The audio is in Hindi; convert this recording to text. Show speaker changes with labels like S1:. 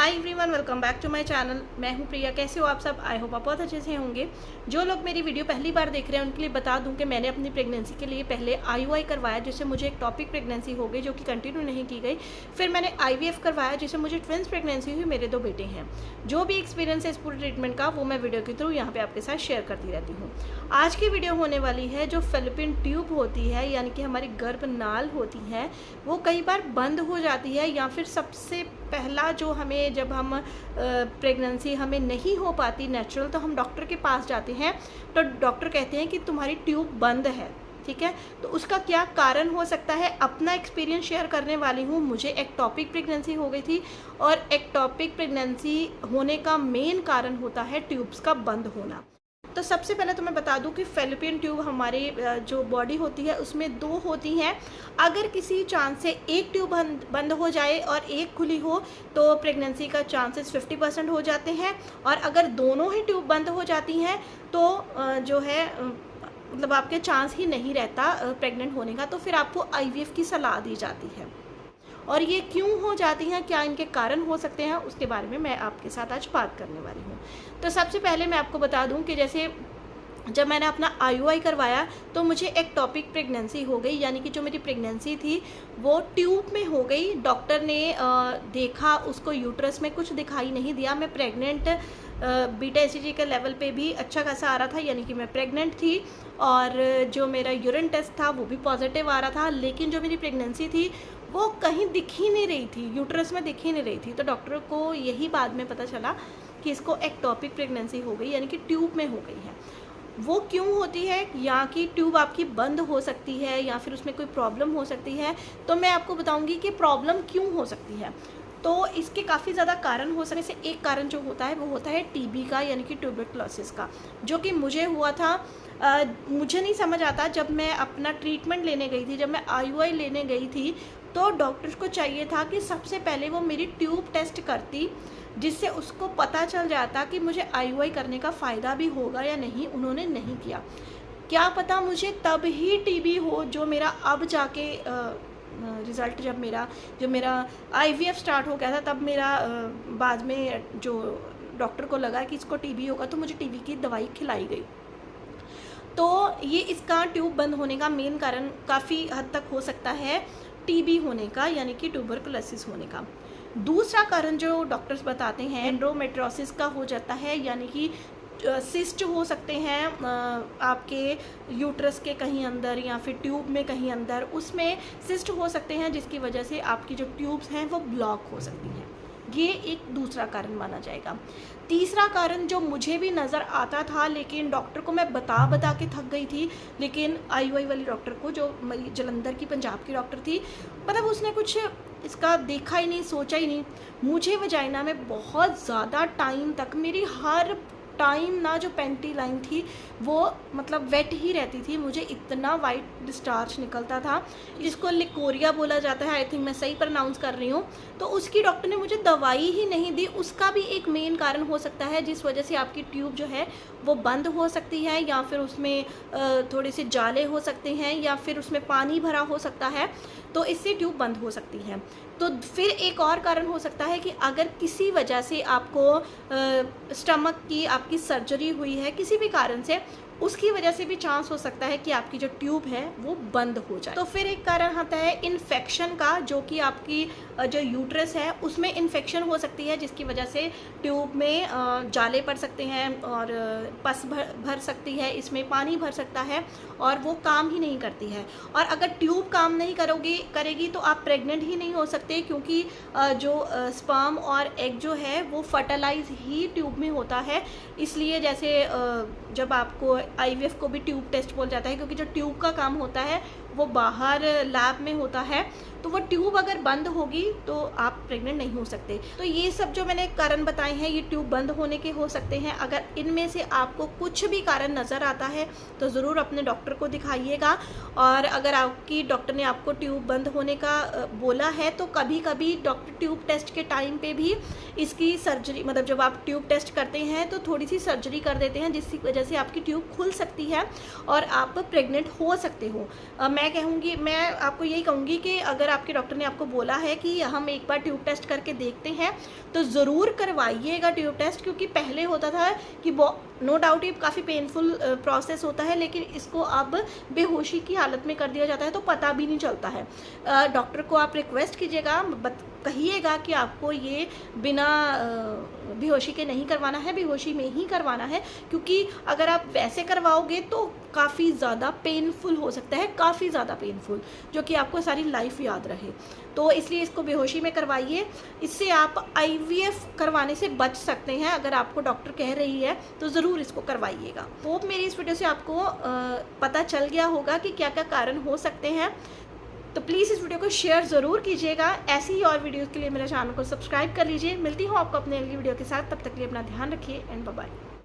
S1: Hi everyone, welcome back to my channel. मैं हूं प्रिया। कैसे हो आप सब? आई होप आप बहुत अच्छे से होंगे। जो लोग मेरी वीडियो पहली बार देख रहे हैं उनके लिए बता दूं कि मैंने अपनी प्रेगनेंसी के लिए पहले IUI करवाया, जिससे मुझे एक टॉपिक प्रेगनेंसी हो गई जो कि कंटिन्यू नहीं की गई। फिर मैंने IVF करवाया, जिससे मुझे ट्विंस प्रेगनेंसी हुई। मेरे 2 बेटे हैं। जो भी एक्सपीरियंस है इस पूरे ट्रीटमेंट का, वो मैं वीडियो के थ्रू यहाँ पर आपके साथ शेयर करती रहती हूँ। आज की वीडियो होने वाली है जो फैलोपियन ट्यूब होती है, यानी कि हमारी गर्भनाल होती है, वो कई बार बंद हो जाती है, या फिर सबसे पहला जो हमें जब हम प्रेगनेंसी हमें नहीं हो पाती नेचुरल, तो हम डॉक्टर के पास जाते हैं तो डॉक्टर कहते हैं कि तुम्हारी ट्यूब बंद है। ठीक है, तो उसका क्या कारण हो सकता है, अपना एक्सपीरियंस शेयर करने वाली हूँ। मुझे एक्टोपिक प्रेगनेंसी हो गई थी, और एक्टोपिक प्रेगनेंसी होने का मेन कारण होता है ट्यूब्स का बंद होना। तो सबसे पहले तो मैं बता दूं कि फैलोपियन ट्यूब हमारे जो बॉडी होती है उसमें 2 होती हैं। अगर किसी चांस से एक ट्यूब बंद हो जाए और एक खुली हो तो प्रेगनेंसी का चांसेस 50% हो जाते हैं, और अगर दोनों ही ट्यूब बंद हो जाती हैं तो जो है मतलब आपके चांस ही नहीं रहता प्रेग्नेंट होने का। तो फिर आपको IVF की सलाह दी जाती है। और ये क्यों हो जाती हैं, क्या इनके कारण हो सकते हैं, उसके बारे में मैं आपके साथ आज बात करने वाली हूँ। तो सबसे पहले मैं आपको बता दूं कि जैसे जब मैंने अपना IUI करवाया तो मुझे एक्टोपिक प्रेगनेंसी हो गई, यानी कि जो मेरी प्रेगनेंसी थी वो ट्यूब में हो गई। डॉक्टर ने देखा, उसको यूट्रस में कुछ दिखाई नहीं दिया। मैं प्रेग्नेंट बीटा HCG के लेवल पे भी अच्छा खासा आ रहा था, यानी कि मैं प्रेग्नेंट थी, और जो मेरा यूरिन टेस्ट था वो भी पॉजिटिव आ रहा था। लेकिन जो मेरी प्रेगनेंसी थी वो कहीं दिख ही नहीं रही थी, यूट्रस में दिख ही नहीं रही थी। तो डॉक्टर को यही बाद में पता चला कि इसको एक्टोपिक प्रेगनेंसी हो गई, यानी कि ट्यूब में हो गई है। वो क्यों होती है, या कि ट्यूब आपकी बंद हो सकती है, या फिर उसमें कोई प्रॉब्लम हो सकती है, तो मैं आपको बताऊंगी कि प्रॉब्लम क्यों हो सकती है। तो इसके काफ़ी ज़्यादा कारण हो सकते हैं। एक कारण जो होता है वो होता है TB का, यानी कि ट्यूबरक्लोसिस का, जो कि मुझे हुआ था। मुझे नहीं समझ आता, जब मैं अपना ट्रीटमेंट लेने गई थी, जब मैं IUI लेने गई थी, तो डॉक्टर को चाहिए था कि सबसे पहले वो मेरी ट्यूब टेस्ट करती, जिससे उसको पता चल जाता कि मुझे IUI करने का फ़ायदा भी होगा या नहीं। उन्होंने नहीं किया। क्या पता मुझे तब ही TB हो, जो मेरा अब जाके रिज़ल्ट जब मेरा IVF स्टार्ट हो गया था, तब मेरा बाद में जो डॉक्टर को लगा कि इसको TB होगा, तो मुझे TB की दवाई खिलाई गई। तो ये इसका ट्यूब बंद होने का मेन कारण काफ़ी हद तक हो सकता है TB होने का, यानी कि ट्यूबरकुलोसिस होने का। दूसरा कारण जो डॉक्टर्स बताते हैं एंडोमेट्रियोसिस का हो जाता है, यानी कि सिस्ट हो सकते हैं आपके यूट्रस के कहीं अंदर, या फिर ट्यूब में कहीं अंदर, उसमें सिस्ट हो सकते हैं, जिसकी वजह से आपकी जो ट्यूब्स हैं वो ब्लॉक हो सकती हैं। ये एक दूसरा कारण माना जाएगा। तीसरा कारण जो मुझे भी नज़र आता था, लेकिन डॉक्टर को मैं बता के थक गई थी, लेकिन IUI वाली डॉक्टर को, जो जलंधर की पंजाब की डॉक्टर थी, मतलब उसने कुछ इसका देखा ही नहीं, सोचा ही नहीं। मुझे वजाइना में बहुत ज़्यादा टाइम तक, मेरी हर टाइम ना जो पेंटी लाइन थी वो मतलब वेट ही रहती थी। मुझे इतना वाइट डिस्चार्ज निकलता था, जिसको लिकोरिया बोला जाता है, आई थिंक मैं सही प्रोनाउंस कर रही हूँ। तो उसकी डॉक्टर ने मुझे दवाई ही नहीं दी। उसका भी एक मेन कारण हो सकता है, जिस वजह से आपकी ट्यूब जो है वो बंद हो सकती है, या फिर उसमें थोड़े से जाले हो सकते हैं, या फिर उसमें पानी भरा हो सकता है, तो इससे ट्यूब बंद हो सकती है। तो फिर एक और कारण हो सकता है कि अगर किसी वजह से आपको स्टमक की आपकी सर्जरी हुई है किसी भी कारण से, उसकी वजह से भी चांस हो सकता है कि आपकी जो ट्यूब है वो बंद हो जाए। तो फिर एक कारण आता है इन्फेक्शन का, जो कि आपकी जो यूट्रस है उसमें इन्फेक्शन हो सकती है, जिसकी वजह से ट्यूब में जाले पड़ सकते हैं, और पस भर सकती है, इसमें पानी भर सकता है, और वो काम ही नहीं करती है। और अगर ट्यूब काम नहीं करेगी तो आप प्रेग्नेंट ही नहीं हो सकते, क्योंकि जो स्पर्म और एग जो है वो फर्टिलाइज ही ट्यूब में होता है। इसलिए जैसे जब आपको IVF को भी ट्यूब टेस्ट बोल जाता है, क्योंकि जो ट्यूब का काम होता है वो बाहर लैब में होता है, तो वो ट्यूब अगर बंद होगी तो आप प्रेग्नेंट नहीं हो सकते। तो ये सब जो मैंने कारण बताए हैं, ये ट्यूब बंद होने के हो सकते हैं। अगर इनमें से आपको कुछ भी कारण नज़र आता है तो ज़रूर अपने डॉक्टर को दिखाइएगा। और अगर आपकी डॉक्टर ने आपको ट्यूब बंद होने का बोला है, तो कभी कभी डॉक्टर ट्यूब टेस्ट के टाइम पे भी इसकी सर्जरी, मतलब जब आप ट्यूब टेस्ट करते हैं तो थोड़ी सी सर्जरी कर देते हैं, जिसकी वजह से आपकी ट्यूब खुल सकती है और आप प्रेग्नेंट हो सकते हो। मैं आपको यही कहूँगी कि अगर आपके डॉक्टर ने आपको बोला है कि हम एक बार ट्यूब टेस्ट करके देखते हैं तो ज़रूर करवाइएगा ट्यूब टेस्ट, क्योंकि पहले होता था कि नो डाउट ये काफ़ी पेनफुल प्रोसेस होता है, लेकिन इसको अब बेहोशी की हालत में कर दिया जाता है तो पता भी नहीं चलता है। डॉक्टर को आप रिक्वेस्ट कीजिएगा, कहिएगा कि आपको ये बिना बेहोशी के नहीं करवाना है, बेहोशी में ही करवाना है, क्योंकि अगर आप वैसे करवाओगे तो काफ़ी ज़्यादा पेनफुल हो सकता है, काफ़ी ज़्यादा पेनफुल, जो कि आपको सारी लाइफ याद रहे। तो इसलिए इसको बेहोशी में करवाइए। इससे आप IVF करवाने से बच सकते हैं। अगर आपको डॉक्टर कह रही है तो ज़रूर इसको करवाइएगा। होप मेरी इस वीडियो से आपको पता चल गया होगा कि क्या क्या कारण हो सकते हैं। तो प्लीज़ इस वीडियो को शेयर ज़रूर कीजिएगा। ऐसी ही और वीडियोज़ के लिए मेरे चैनल को सब्सक्राइब कर लीजिए। मिलती हूँ आपको अपने अगली वीडियो के साथ, तब तक के लिए अपना ध्यान रखिए एंड बाय बाय।